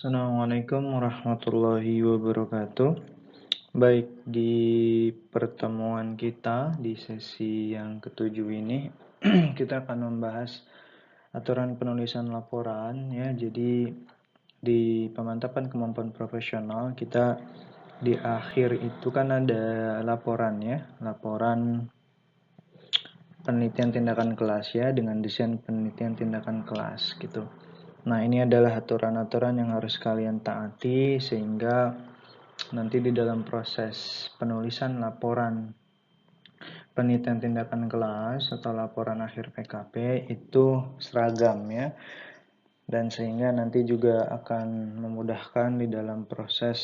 Assalamualaikum warahmatullahi wabarakatuh. Baik, di pertemuan kita di sesi yang ketujuh ini, kita akan membahas aturan penulisan laporan ya. Jadi di pemantapan kemampuan profesional kita di akhir itu kan ada laporan ya, laporan penelitian tindakan kelas ya dengan desain penelitian tindakan kelas gitu. Nah, ini adalah aturan-aturan yang harus kalian taati sehingga nanti di dalam proses penulisan laporan penelitian tindakan kelas atau laporan akhir PKP itu seragam ya. Dan sehingga nanti juga akan memudahkan di dalam proses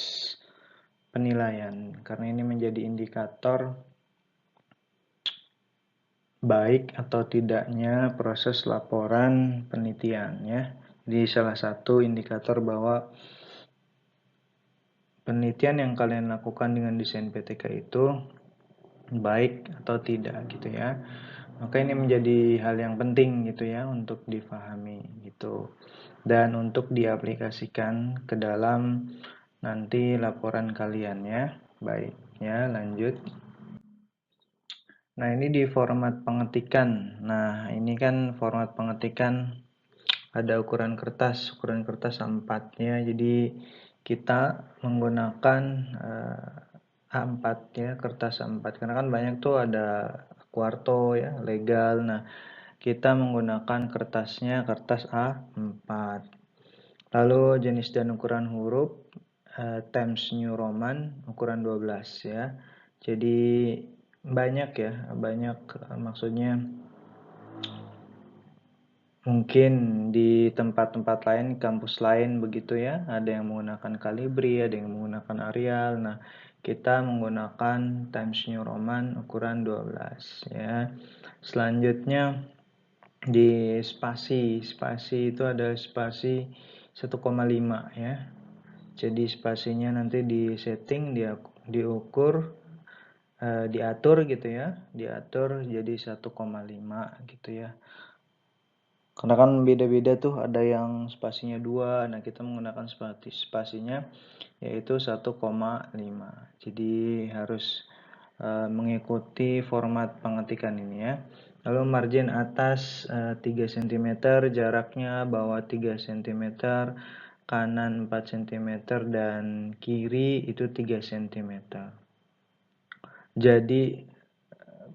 penilaian karena ini menjadi indikator baik atau tidaknya proses laporan penelitian ya. Jadi salah satu indikator bahwa penelitian yang kalian lakukan dengan desain PTK itu baik atau tidak gitu ya. Maka ini menjadi hal yang penting gitu ya untuk difahami gitu. Dan untuk diaplikasikan ke dalam nanti laporan kalian ya. Baik ya, lanjut. Nah, ini di format pengetikan. Nah, ini kan format pengetikan ada ukuran kertas A4 ya. Jadi kita menggunakan A4 ya, kertas A4 karena kan banyak tuh ada kuarto ya, legal. Nah, kita menggunakan kertasnya kertas A4. Lalu jenis dan ukuran huruf Times New Roman ukuran 12 ya. Jadi banyak ya, banyak maksudnya mungkin di tempat-tempat lain, kampus lain begitu ya, ada yang menggunakan Calibri, ada yang menggunakan Arial. Nah, kita menggunakan Times New Roman ukuran 12 ya. Selanjutnya di spasi itu ada spasi 1,5 ya. Jadi spasinya nanti di setting, diukur, diatur gitu ya, diatur jadi 1,5 gitu ya. Karena kan beda-beda tuh, ada yang spasinya 2, nah kita menggunakan spasinya yaitu 1,5. Jadi harus mengikuti format pengetikan ini ya. Lalu margin atas 3 cm, jaraknya bawah 3 cm, kanan 4 cm, dan kiri itu 3 cm. Jadi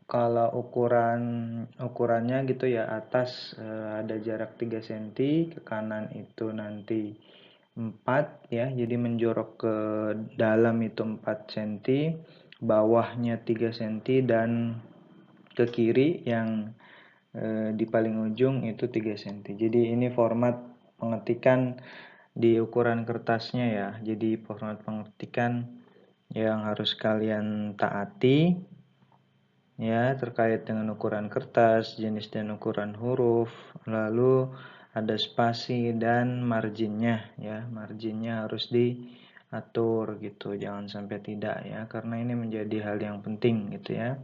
kalau ukurannya gitu ya, atas ada jarak 3 cm, ke kanan itu nanti 4 ya, jadi menjorok ke dalam itu 4 cm, bawahnya 3 cm, dan ke kiri yang di paling ujung itu 3 cm. Jadi ini format pengetikan di ukuran kertasnya ya. Jadi format pengetikan yang harus kalian taati ya, terkait dengan ukuran kertas, jenis dan ukuran huruf, lalu ada spasi dan marginnya ya. Marginnya harus diatur gitu, jangan sampai tidak ya, karena ini menjadi hal yang penting gitu ya.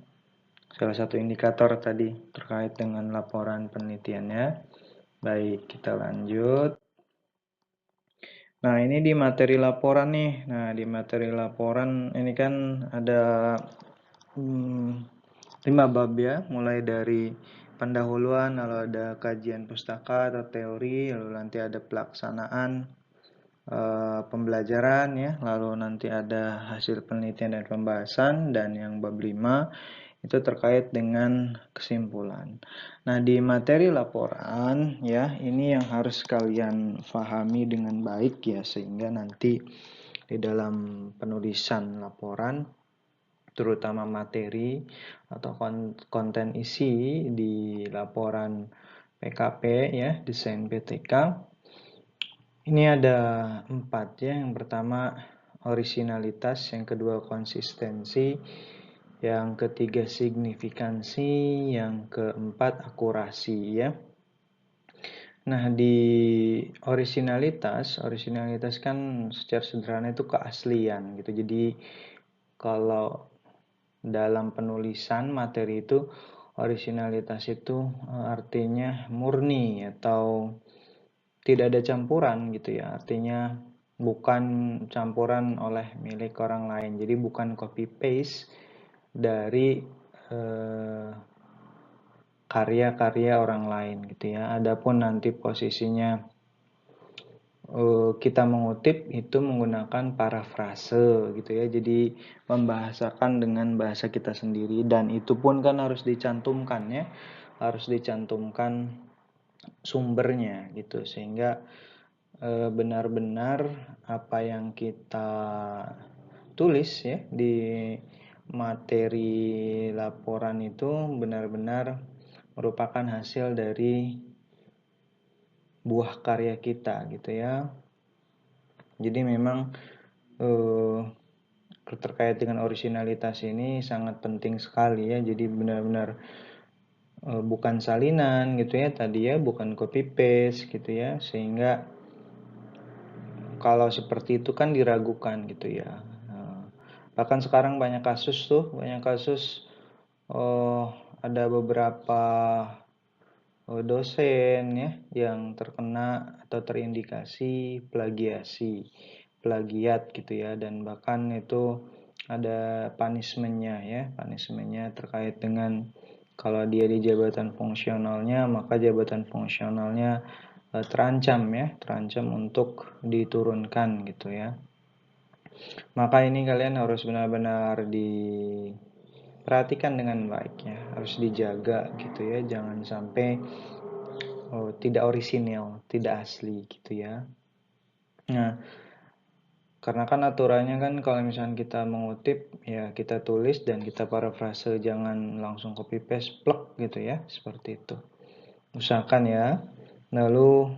Salah satu indikator tadi terkait dengan laporan penelitiannya. Baik, kita lanjut. Nah, ini di materi laporan nih. Nah, di materi laporan ini kan ada 5 bab ya, mulai dari pendahuluan, lalu ada kajian pustaka atau teori, lalu nanti ada pelaksanaan pembelajaran ya, lalu nanti ada hasil penelitian dan pembahasan, dan yang bab 5 itu terkait dengan kesimpulan. Nah, di materi laporan ya, ini yang harus kalian pahami dengan baik ya, sehingga nanti di dalam penulisan laporan terutama materi atau konten isi di laporan PKP ya, desain PTK. Ini ada 4 ya. Yang pertama orisinalitas, yang kedua konsistensi, yang ketiga signifikansi, yang keempat akurasi ya. Nah, di orisinalitas kan secara sederhana itu keaslian gitu. Jadi kalau dalam penulisan materi itu orisinalitas itu artinya murni atau tidak ada campuran gitu ya. Artinya bukan campuran oleh milik orang lain. Jadi bukan copy paste dari karya-karya orang lain gitu ya. Adapun nanti posisinya kita mengutip itu menggunakan parafrase gitu ya. Jadi membahasakan dengan bahasa kita sendiri, dan itu pun kan harus dicantumkan ya. Harus dicantumkan sumbernya gitu, sehingga benar-benar apa yang kita tulis ya di materi laporan itu benar-benar merupakan hasil dari buah karya kita gitu ya. Jadi memang terkait dengan originalitas ini sangat penting sekali ya. Jadi benar-benar bukan salinan gitu ya tadi ya, bukan copy paste gitu ya, sehingga kalau seperti itu kan diragukan gitu ya. Bahkan sekarang banyak kasus ada beberapa dosen ya yang terkena atau terindikasi plagiat gitu ya, dan bahkan itu ada punishmentnya terkait dengan kalau dia di jabatan fungsionalnya, maka jabatan fungsionalnya terancam untuk diturunkan gitu ya. Maka ini kalian harus benar-benar diperhatikan dengan baik ya, harus dijaga gitu ya, jangan sampai tidak orisinil, tidak asli gitu ya. Nah, karena kan aturannya kan kalau misalnya kita mengutip ya kita tulis dan kita parafrase, jangan langsung copy paste plek gitu ya, seperti itu. Usahakan ya. Lalu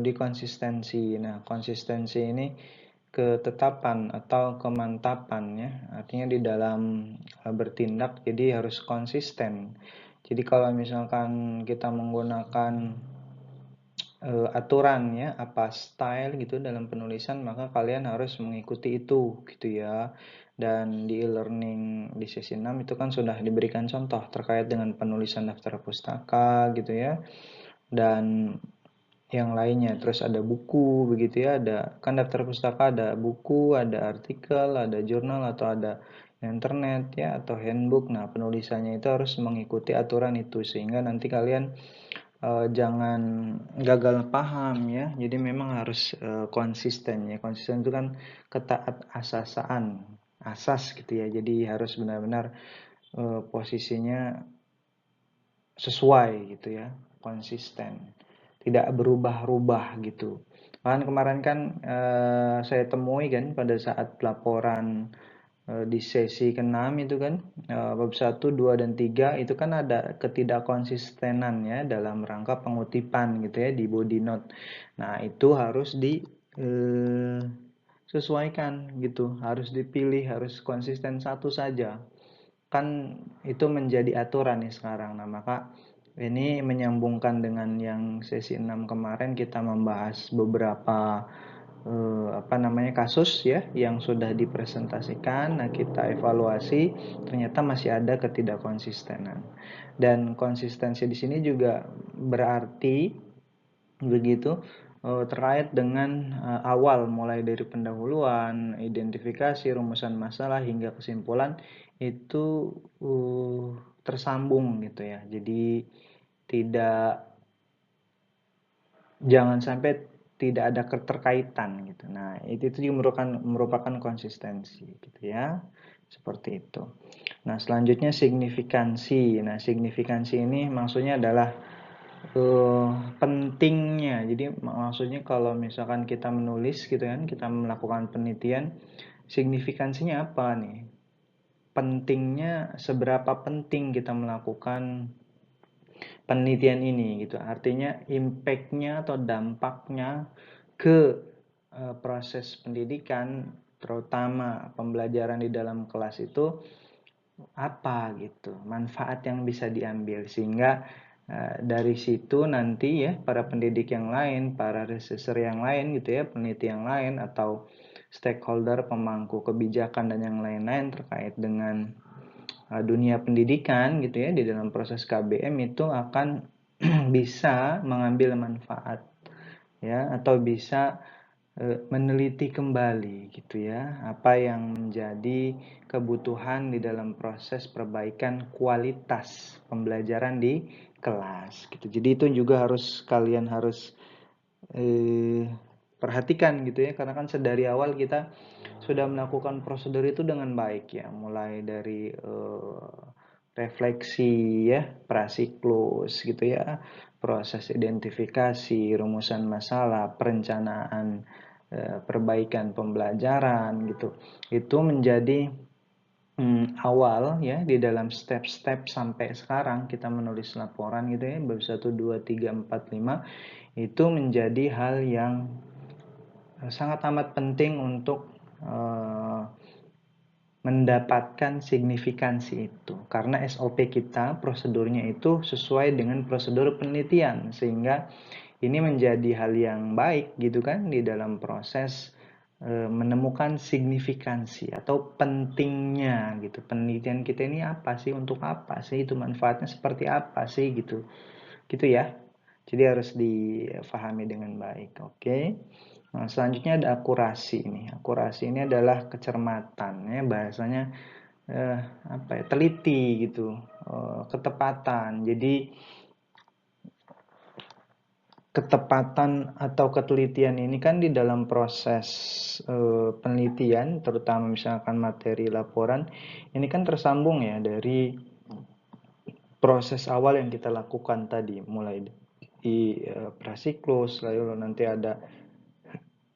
di konsistensi. Nah, konsistensi ini ketetapan atau kemantapan ya. Artinya di dalam bertindak jadi harus konsisten. Jadi kalau misalkan kita menggunakan aturan ya, apa style gitu dalam penulisan, maka kalian harus mengikuti itu gitu ya. Dan di e-learning di sesi 6 itu kan sudah diberikan contoh terkait dengan penulisan daftar pustaka gitu ya. Dan yang lainnya, terus ada buku begitu ya, ada kan daftar pustaka, ada buku, ada artikel, ada jurnal, atau ada internet ya, atau handbook. Nah, penulisannya itu harus mengikuti aturan itu sehingga nanti kalian jangan gagal paham ya. Jadi memang harus konsisten ya. Konsisten itu kan asas gitu ya. Jadi harus benar-benar posisinya sesuai gitu ya, konsisten, tidak berubah-ubah gitu. Bahkan kemarin kan saya temui kan pada saat laporan di sesi ke-6 itu kan bab 1, 2, dan 3 itu kan ada ketidakkonsistenan ya dalam rangka pengutipan gitu ya di body note. Nah, itu harus disesuaikan gitu, harus dipilih, harus konsisten satu saja. Kan itu menjadi aturan nih sekarang. Nah, maka ini menyambungkan dengan yang sesi 6 kemarin, kita membahas beberapa kasus ya yang sudah dipresentasikan. Nah, kita evaluasi, ternyata masih ada ketidakkonsistenan. Dan konsistensi di sini juga berarti begitu terkait dengan awal, mulai dari pendahuluan, identifikasi, rumusan masalah hingga kesimpulan itu tersambung gitu ya. Jadi jangan sampai tidak ada keterkaitan gitu. Nah, itu juga merupakan konsistensi gitu ya. Seperti itu. Nah, selanjutnya signifikansi. Nah, signifikansi ini maksudnya adalah pentingnya. Jadi maksudnya kalau misalkan kita menulis gitu kan, kita melakukan penelitian, signifikansinya apa nih? Pentingnya, seberapa penting kita melakukan penelitian ini gitu. Artinya impact-nya atau dampaknya ke proses pendidikan, terutama pembelajaran di dalam kelas itu apa gitu, manfaat yang bisa diambil, sehingga dari situ nanti ya para pendidik yang lain, para researcher yang lain gitu ya, peneliti yang lain, atau stakeholder pemangku kebijakan dan yang lain-lain terkait dengan dunia pendidikan gitu ya di dalam proses KBM itu akan bisa mengambil manfaat ya, atau bisa meneliti kembali gitu ya, apa yang menjadi kebutuhan di dalam proses perbaikan kualitas pembelajaran di kelas gitu. Jadi itu juga kalian harus perhatikan gitu ya, karena kan sedari awal kita sudah melakukan prosedur itu dengan baik ya, mulai dari refleksi ya, prasiklus gitu ya, proses identifikasi, rumusan masalah, perencanaan, perbaikan pembelajaran gitu. Itu menjadi awal ya di dalam step-step sampai sekarang kita menulis laporan gitu ya, bab 1, 2, 3, 4, 5 itu menjadi hal yang sangat amat penting untuk mendapatkan signifikansi itu, karena SOP kita, prosedurnya itu sesuai dengan prosedur penelitian, sehingga ini menjadi hal yang baik gitu kan di dalam proses menemukan signifikansi atau pentingnya gitu, penelitian kita ini apa sih, untuk apa sih, itu manfaatnya seperti apa sih gitu ya. Jadi harus difahami dengan baik. Oke. Nah, selanjutnya ada akurasi ini. Akurasi ini adalah kecermatan ya, bahasanya apa ya, teliti gitu, ketepatan. Jadi ketepatan atau ketelitian ini kan di dalam proses penelitian, terutama misalkan materi laporan, ini kan tersambung ya dari proses awal yang kita lakukan tadi, mulai di prasiklus, lalu nanti ada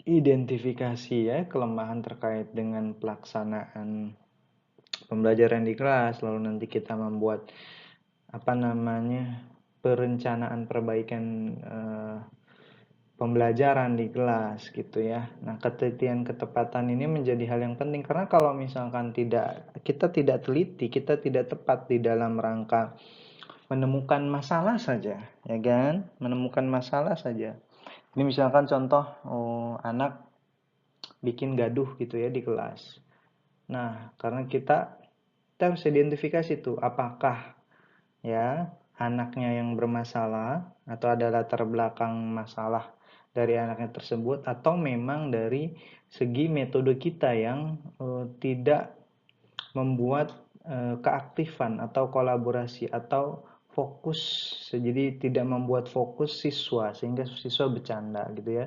identifikasi ya, kelemahan terkait dengan pelaksanaan pembelajaran di kelas, lalu nanti kita membuat apa namanya, perencanaan perbaikan pembelajaran di kelas gitu ya. Nah, ketelitian ketepatan ini menjadi hal yang penting, karena kalau misalkan kita tidak teliti, kita tidak tepat di dalam rangka menemukan masalah saja, ya kan? Menemukan masalah saja. Ini misalkan contoh, anak bikin gaduh gitu ya di kelas. Nah, karena kita harus identifikasi tuh, apakah ya anaknya yang bermasalah atau ada latar belakang masalah dari anaknya tersebut, atau memang dari segi metode kita yang tidak membuat keaktifan atau kolaborasi atau fokus, jadi tidak membuat fokus siswa sehingga siswa bercanda gitu ya.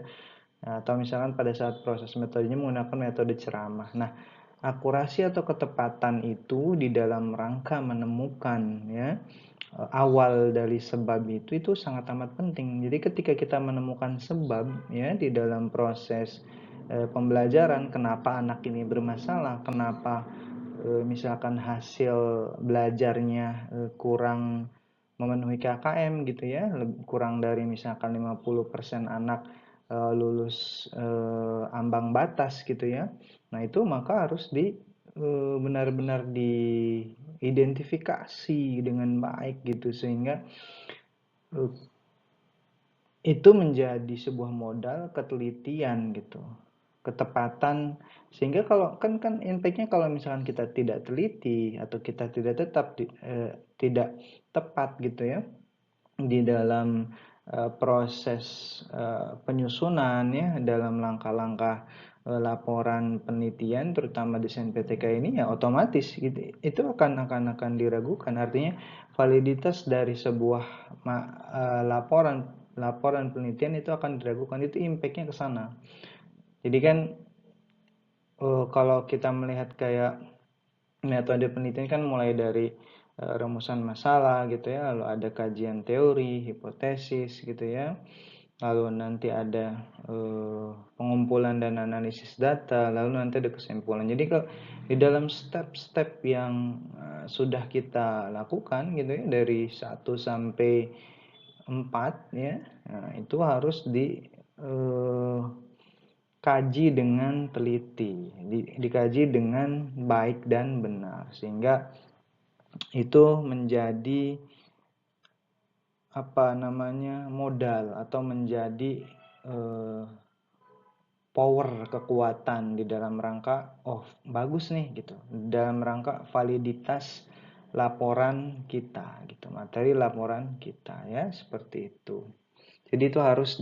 Nah, atau misalkan pada saat proses metodenya menggunakan metode ceramah. Nah, akurasi atau ketepatan itu di dalam rangka menemukan ya awal dari sebab itu sangat amat penting. Jadi ketika kita menemukan sebab ya di dalam proses pembelajaran, kenapa anak ini bermasalah, kenapa misalkan hasil belajarnya kurang memenuhi KKM gitu ya, kurang dari misalkan 50% anak lulus ambang batas gitu ya. Nah, itu maka harus benar-benar diidentifikasi dengan baik gitu, sehingga itu menjadi sebuah modal ketelitian gitu, ketepatan, sehingga kalau kan impactnya kalau misalkan kita tidak teliti atau kita tidak tepat gitu ya di dalam proses penyusunan ya, dalam langkah-langkah laporan penelitian terutama desain PTK ini, ya otomatis gitu, itu akan diragukan. Artinya validitas dari sebuah laporan penelitian itu akan diragukan, itu impactnya ke sana. Jadi kan kalau kita melihat kayak metode penelitian kan mulai dari rumusan masalah gitu ya, lalu ada kajian teori, hipotesis gitu ya, lalu nanti ada pengumpulan dan analisis data, lalu nanti ada kesimpulan. Jadi kalau di dalam step-step yang sudah kita lakukan gitu ya, dari 1 sampai 4 ya, nah, itu harus kaji dengan teliti, dikaji dengan baik dan benar, sehingga itu menjadi apa namanya, modal atau menjadi power, kekuatan di dalam rangka bagus nih gitu, dalam rangka validitas laporan kita gitu, materi laporan kita ya, seperti itu. Jadi itu harus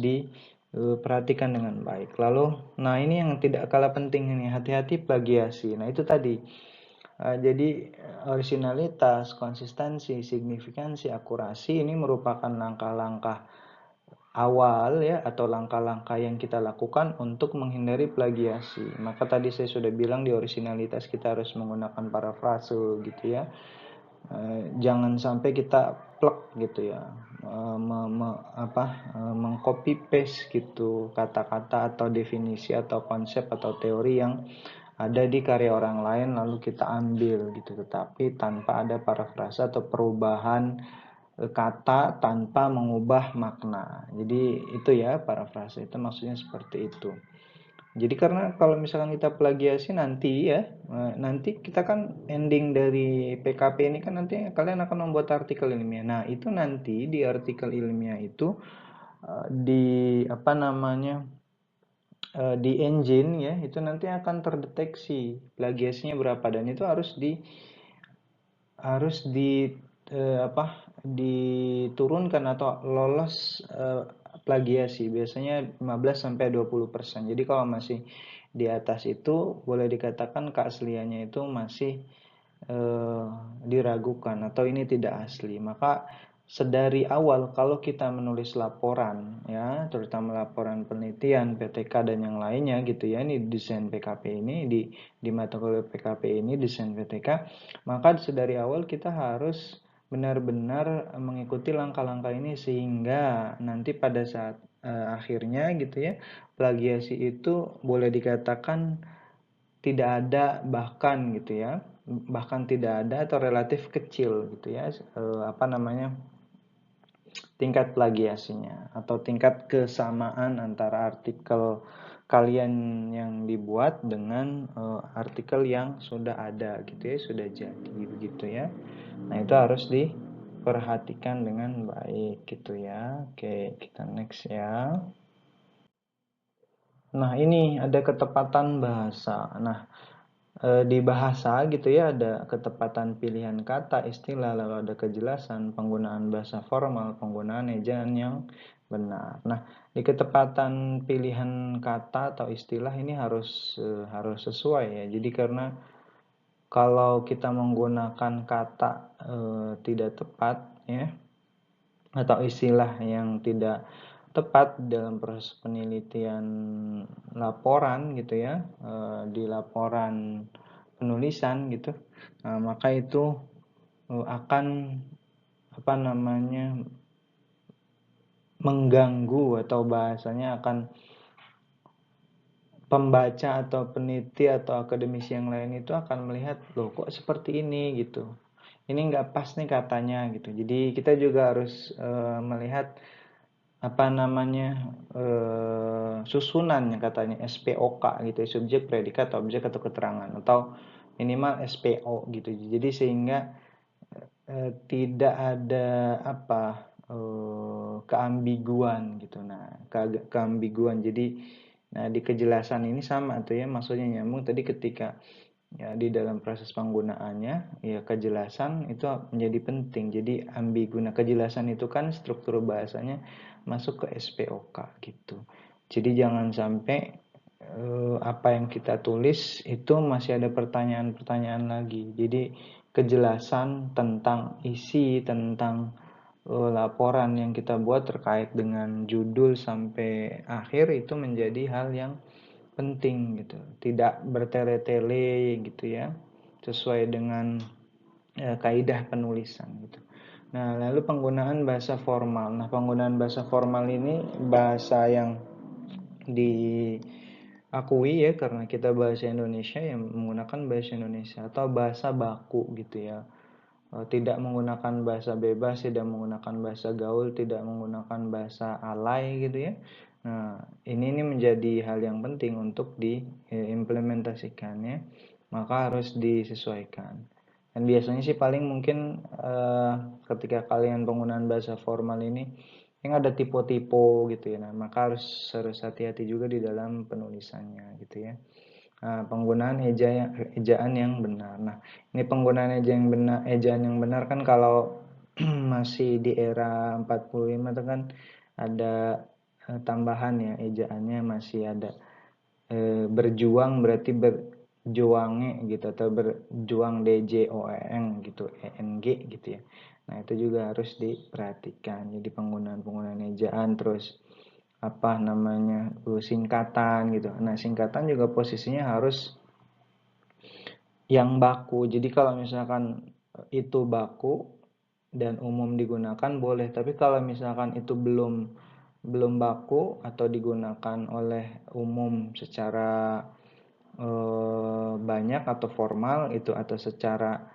perhatikan dengan baik. Lalu, nah ini yang tidak kalah penting ini, hati-hati plagiasi. Nah itu tadi. Jadi originalitas, konsistensi, signifikansi, akurasi ini merupakan langkah-langkah awal ya, atau langkah-langkah yang kita lakukan untuk menghindari plagiasi. Maka tadi saya sudah bilang di originalitas kita harus menggunakan parafrase gitu ya. Jangan sampai kita plek gitu ya, mengcopy paste gitu kata-kata atau definisi atau konsep atau teori yang ada di karya orang lain lalu kita ambil gitu, tetapi tanpa ada parafrase atau perubahan kata tanpa mengubah makna. Jadi itu ya, parafrase itu maksudnya seperti itu. Jadi karena kalau misalkan kita plagiasi nanti ya, nanti kita kan ending dari PKP ini kan nanti kalian akan membuat artikel ilmiah. Nah itu nanti di artikel ilmiah itu di apa namanya, di engine ya, itu nanti akan terdeteksi plagiasinya berapa, dan itu harus di diturunkan atau lolos plagiasi biasanya 15 sampai 20%. Jadi kalau masih di atas itu boleh dikatakan keasliannya itu masih eh, diragukan atau ini tidak asli. Maka sedari awal kalau kita menulis laporan ya, terutama laporan penelitian, PTK dan yang lainnya gitu ya, ini desain PKP ini di mata kuliah PKP ini desain PTK, maka sedari awal kita harus benar-benar mengikuti langkah-langkah ini sehingga nanti pada saat akhirnya gitu ya, plagiasi itu boleh dikatakan tidak ada, bahkan gitu ya, bahkan tidak ada atau relatif kecil gitu ya, tingkat plagiasinya atau tingkat kesamaan antara artikel kalian yang dibuat dengan artikel yang sudah ada gitu ya, sudah jadi begitu ya. Nah itu harus diperhatikan dengan baik gitu ya. Oke, kita next ya. Nah ini ada ketepatan bahasa. Nah di bahasa gitu ya, ada ketepatan pilihan kata, istilah, lalu ada kejelasan, penggunaan bahasa formal, penggunaan ejaan yang benar. Nah, di ketepatan pilihan kata atau istilah ini harus sesuai ya. Jadi karena kalau kita menggunakan kata tidak tepat ya, atau istilah yang tidak tepat dalam proses penelitian laporan gitu ya, di laporan penulisan gitu, maka itu akan apa namanya, mengganggu atau bahasanya akan pembaca atau peneliti atau akademisi yang lain itu akan melihat, loh kok seperti ini gitu, ini nggak pas nih katanya gitu. Jadi kita juga harus melihat apa namanya, susunannya katanya SPOK gitu ya, subjek predikat objek atau keterangan, atau minimal SPO gitu. Jadi sehingga tidak ada keambiguan gitu. Nah, keambiguan. Jadi nah di kejelasan ini sama tuh ya, maksudnya nyambung tadi ketika ya di dalam proses penggunaannya ya, kejelasan itu menjadi penting. Jadi ambigu. Nah, kejelasan itu kan struktur bahasanya masuk ke SPOK gitu. Jadi jangan sampai apa yang kita tulis itu masih ada pertanyaan-pertanyaan lagi. Jadi kejelasan tentang isi, tentang laporan yang kita buat terkait dengan judul sampai akhir itu menjadi hal yang penting gitu. Tidak bertele-tele gitu ya, sesuai dengan kaidah penulisan gitu. Nah, lalu penggunaan bahasa formal. Nah, penggunaan bahasa formal ini bahasa yang diakui ya, karena kita bahasa Indonesia yang menggunakan bahasa Indonesia atau bahasa baku gitu ya. Tidak menggunakan bahasa bebas, tidak menggunakan bahasa gaul, tidak menggunakan bahasa alay gitu ya. Nah, ini menjadi hal yang penting untuk diimplementasikan ya. Maka harus disesuaikan. Dan biasanya sih paling mungkin ketika kalian penggunaan bahasa formal ini yang ada tipe-tipe gitu ya. Nah, maka harus hati-hati juga di dalam penulisannya gitu ya. Nah, penggunaan ejaan yang benar. Nah, ini penggunaan ejaan yang benar kan kalau masih di era 45 itu kan ada tambahan ya, ejaannya masih ada. Berjuang berarti berjuange gitu, atau berjuang DJOEN gitu, ENG gitu ya. Nah itu juga harus diperhatikan. Jadi penggunaan ejaan, terus apa namanya, singkatan gitu. Nah singkatan juga posisinya harus yang baku. Jadi kalau misalkan itu baku dan umum digunakan boleh, tapi kalau misalkan itu belum baku atau digunakan oleh umum secara banyak atau formal itu, atau secara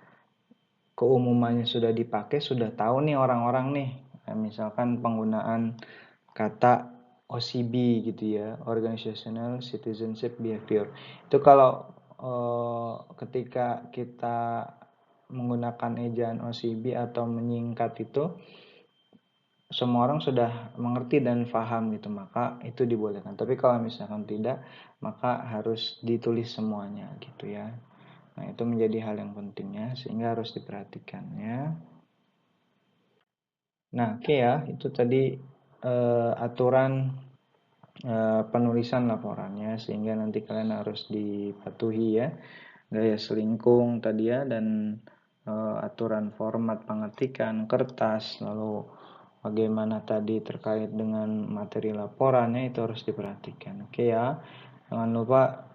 keumumannya sudah dipakai, sudah tahu nih orang-orang nih. Nah, misalkan penggunaan kata OCB gitu ya, Organizational Citizenship Behavior. Itu kalau ketika kita menggunakan ejaan OCB atau menyingkat itu, semua orang sudah mengerti dan paham gitu, maka itu dibolehkan. Tapi kalau misalkan tidak, maka harus ditulis semuanya gitu ya. Nah, itu menjadi hal yang pentingnya sehingga harus diperhatikan ya. Nah, oke ya, itu tadi aturan penulisan laporannya, sehingga nanti kalian harus dipatuhi ya. Gaya selingkung tadi ya, dan aturan format pengetikan kertas, lalu bagaimana tadi terkait dengan materi laporannya, itu harus diperhatikan. Oke ya, jangan lupa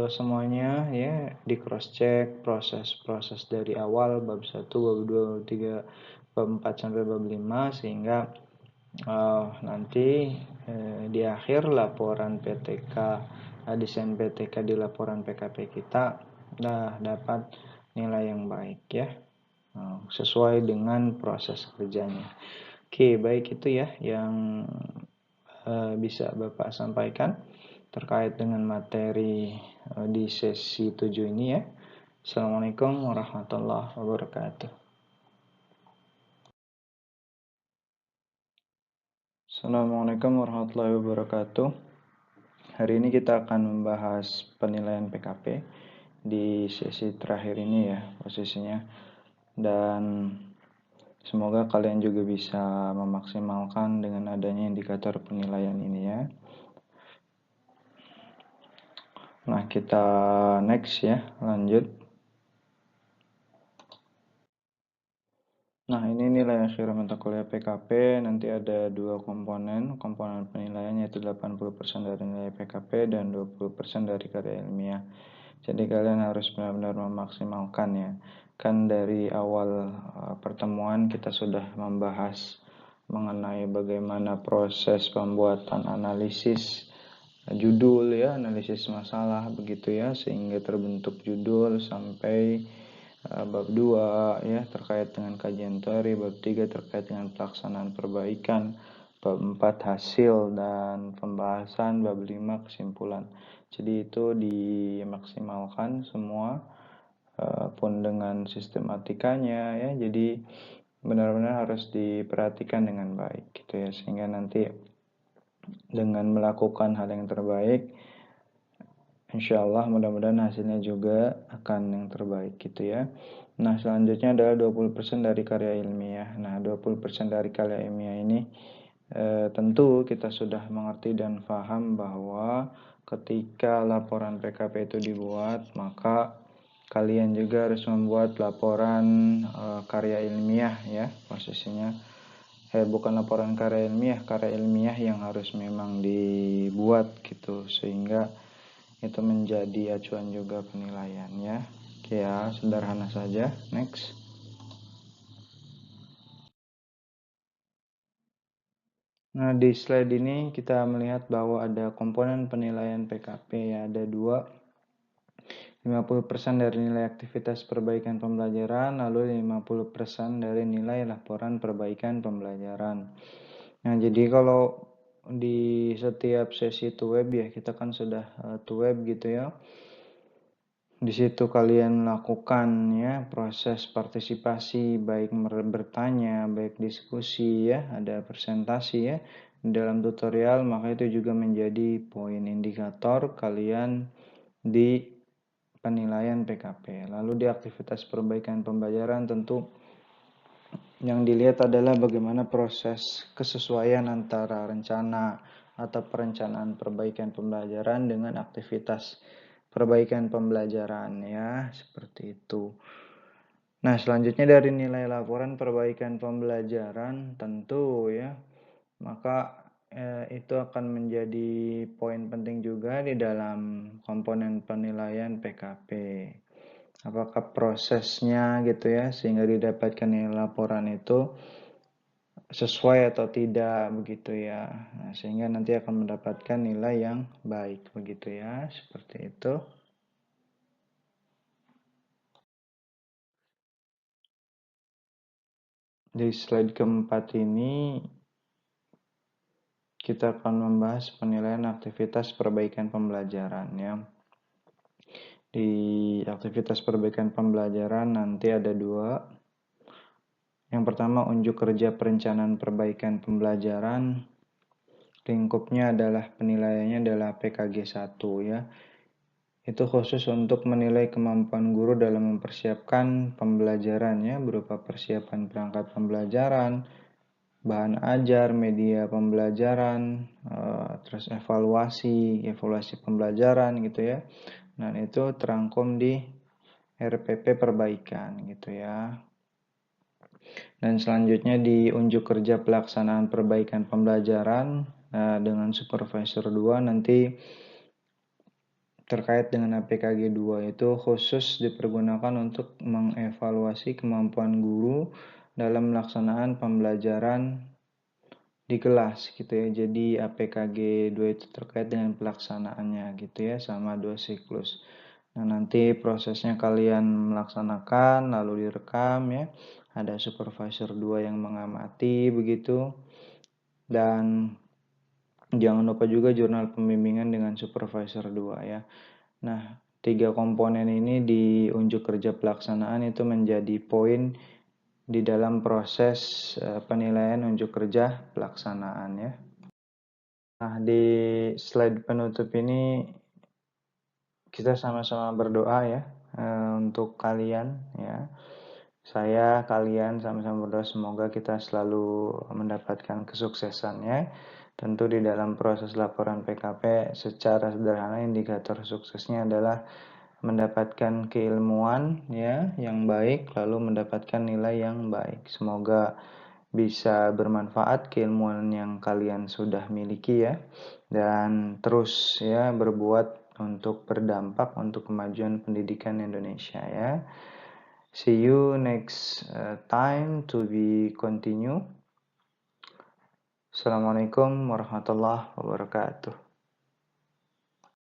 semuanya ya di cross check proses dari awal bab 1, bab 2, bab 3, bab 4 sampai bab 5, sehingga nanti di akhir laporan PTK, desain PTK di laporan PKP kita dapat nilai yang baik ya, sesuai dengan proses kerjanya. Oke, baik, itu ya yang bisa Bapak sampaikan terkait dengan materi di sesi 7 ini ya. Assalamualaikum warahmatullahi wabarakatuh. Assalamualaikum warahmatullahi wabarakatuh. Hari ini kita akan membahas penilaian PKP di sesi terakhir ini ya posisinya. Dan semoga kalian juga bisa memaksimalkan dengan adanya indikator penilaian ini ya. Nah, kita next ya, lanjut. Nah, ini nilai akhir mata kuliah PKP. Nanti ada dua komponen penilaian, yaitu 80% dari nilai PKP dan 20% dari karya ilmiah. Jadi kalian harus benar-benar memaksimalkan ya. Kan dari awal pertemuan kita sudah membahas mengenai bagaimana proses pembuatan analisis judul ya, analisis masalah begitu ya, sehingga terbentuk judul sampai bab 2 ya terkait dengan kajian teori, bab 3 terkait dengan pelaksanaan perbaikan, bab 4 hasil dan pembahasan, bab 5 kesimpulan. Jadi itu dimaksimalkan semua pun dengan sistematikanya ya. Jadi benar-benar harus diperhatikan dengan baik gitu ya, sehingga nanti dengan melakukan hal yang terbaik, insya Allah mudah-mudahan hasilnya juga akan yang terbaik gitu ya. Nah, selanjutnya adalah 20% dari karya ilmiah. Nah, 20% dari karya ilmiah ini tentu kita sudah mengerti dan paham bahwa ketika laporan PKP itu dibuat, maka kalian juga harus membuat laporan karya ilmiah ya posisinya. Bukan laporan karya ilmiah yang harus memang dibuat gitu, sehingga itu menjadi acuan juga penilaian ya. Oke ya, sederhana saja. Next. Nah, di slide ini kita melihat bahwa ada komponen penilaian PKP ya, ada dua. 50% dari nilai aktivitas perbaikan pembelajaran, lalu 50% dari nilai laporan perbaikan pembelajaran. Nah, jadi kalau di setiap sesi web ya, kita kan sudah web gitu ya. Di situ kalian lakukan ya proses partisipasi, baik bertanya, baik diskusi ya, ada presentasi ya dalam tutorial, maka itu juga menjadi poin indikator kalian di penilaian PKP. Lalu di aktivitas perbaikan pembelajaran tentu Yang dilihat adalah bagaimana proses kesesuaian antara rencana atau perencanaan perbaikan pembelajaran dengan aktivitas perbaikan pembelajaran ya, seperti itu. Nah, selanjutnya dari nilai laporan perbaikan pembelajaran tentu ya, maka itu akan menjadi poin penting juga di dalam komponen penilaian PKP. Apakah prosesnya gitu ya, sehingga didapatkan nilai laporan itu sesuai atau tidak begitu ya. Nah, sehingga nanti akan mendapatkan nilai yang baik begitu ya, seperti itu. Di slide keempat ini kita akan membahas penilaian aktivitas perbaikan pembelajaran ya. Di aktivitas perbaikan pembelajaran nanti ada dua. Yang pertama, unjuk kerja perencanaan perbaikan pembelajaran. Lingkupnya adalah penilaiannya adalah PKG 1 ya. Itu khusus untuk menilai kemampuan guru dalam mempersiapkan pembelajaran ya, berupa persiapan perangkat pembelajaran, bahan ajar, media pembelajaran, terus evaluasi pembelajaran gitu ya. Dan itu terangkum di RPP perbaikan gitu ya. Dan selanjutnya di unjuk kerja pelaksanaan perbaikan pembelajaran dengan supervisor 2 nanti terkait dengan APKG 2 itu khusus dipergunakan untuk mengevaluasi kemampuan guru dalam melaksanakan pembelajaran di kelas gitu ya. Jadi APKG 2 itu terkait dengan pelaksanaannya gitu ya, sama 2 siklus. Nah, nanti prosesnya kalian melaksanakan lalu direkam ya. Ada supervisor 2 yang mengamati begitu. Dan jangan lupa juga jurnal pembimbingan dengan supervisor 2 ya. Nah, 3 komponen ini di unjuk kerja pelaksanaan itu menjadi poin di dalam proses penilaian unjuk kerja pelaksanaan ya. Nah, di slide penutup ini kita sama-sama berdoa ya untuk kalian ya. Saya, kalian sama-sama berdoa semoga kita selalu mendapatkan kesuksesannya. Tentu di dalam proses laporan PKP secara sederhana indikator suksesnya adalah mendapatkan keilmuan ya yang baik lalu mendapatkan nilai yang baik. Semoga bisa bermanfaat keilmuan yang kalian sudah miliki ya, dan terus ya berbuat untuk berdampak untuk kemajuan pendidikan Indonesia ya. See you next time to be continue. Assalamualaikum warahmatullahi wabarakatuh.